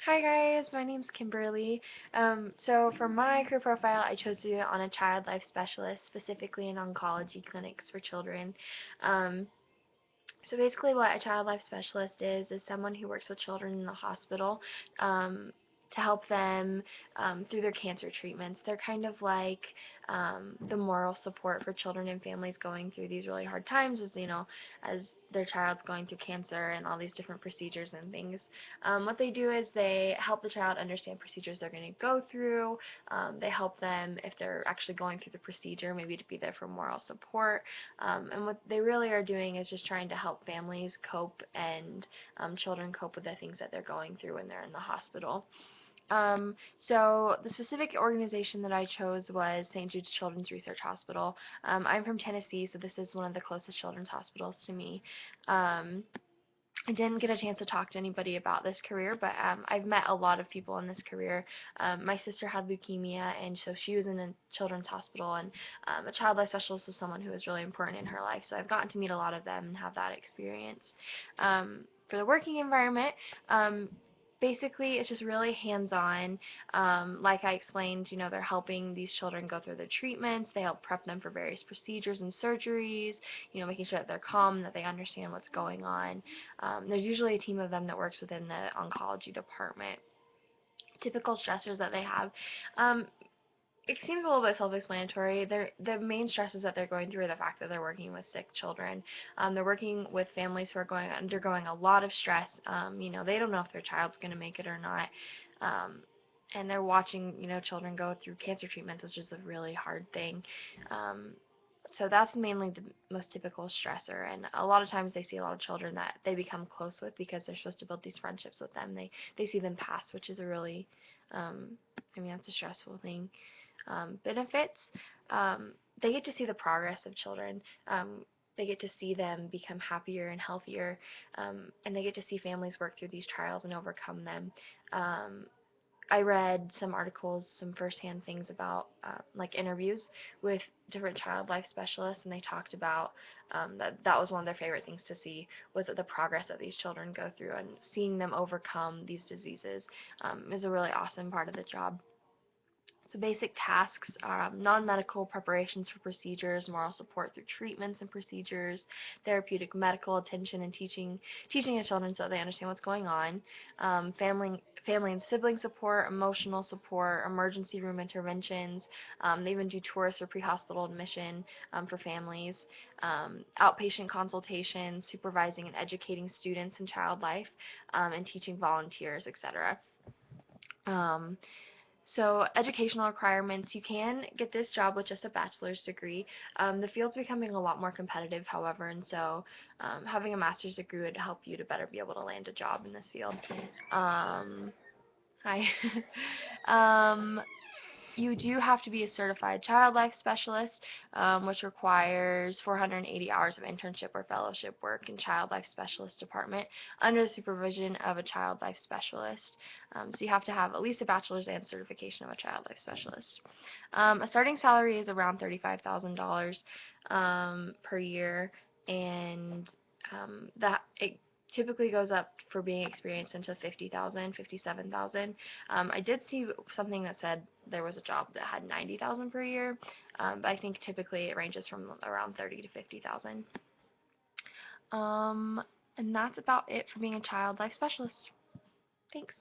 Hi guys, my name's Kimberly. So for my career profile, I chose to do it on a child life specialist, specifically in oncology clinics for children. Um, so basically what a child life specialist is someone who works with children in the hospital um, to help them through their cancer treatments. They're kind of like the moral support for children and families going through these really hard times as their child's going through cancer and all these different procedures and things. What they do is they help the child understand procedures they're going to go through. They help them if they're actually going through the procedure, maybe to be there for moral support. And what they really are doing is just trying to help families cope and children cope with the things that they're going through when they're in the hospital. So the specific organization that I chose was St. Jude's Children's Research Hospital. I'm from Tennessee, so this is one of the closest children's hospitals to me. Um, I didn't get a chance to talk to anybody about this career, but I've met a lot of people in this career. My sister had leukemia, and so she was in a children's hospital, and a child life specialist was someone who was really important in her life. So I've gotten to meet a lot of them and have that experience. For the working environment, basically it's just really hands-on. Like I explained, they're helping these children go through their treatments. They help prep them for various procedures and surgeries, making sure that they're calm, that they understand what's going on. There's usually a team of them that works within the oncology department. Typical stressors that they have. Um, it seems a little bit self-explanatory. The main stresses that they're going through are the fact that they're working with sick children. They're working with families who are undergoing a lot of stress. They don't know if their child's going to make it or not. Um, and they're watching, children go through cancer treatments, which is a really hard thing. Um, so that's mainly the most typical stressor, and a lot of times they see a lot of children that they become close with because they're supposed to build these friendships with them. They see them pass, which is a really, um, that's a stressful thing. Benefits, um, they get to see the progress of children. They get to see them become happier and healthier, and they get to see families work through these trials and overcome them. Um, I read some articles, some firsthand things about like interviews with different child life specialists, and they talked about that was one of their favorite things to see was the progress that these children go through, and seeing them overcome these diseases is a really awesome part of the job. So basic tasks are non-medical preparations for procedures, moral support through treatments and procedures, therapeutic medical attention and teaching the children so they understand what's going on, family and sibling support, emotional support, emergency room interventions. They even do tours for pre-hospital admission for families, outpatient consultations, supervising and educating students in child life, and teaching volunteers, etc. Um, so educational requirements, you can get this job with just a bachelor's degree. The field's becoming a lot more competitive, however, and so having a master's degree would help you to better be able to land a job in this field. Um, hi. um, you do have to be a certified child life specialist, which requires 480 hours of internship or fellowship work in child life specialist department under the supervision of a child life specialist. So you have to have at least a bachelor's and certification of a child life specialist. A starting salary is around $35,000 per year, and that it typically goes up for being experienced into 50,000, 57,000. I did see something that said there was a job that had 90,000 per year, but I think typically it ranges from around 30 to 50,000. Um, and that's about it for being a child life specialist. Thanks.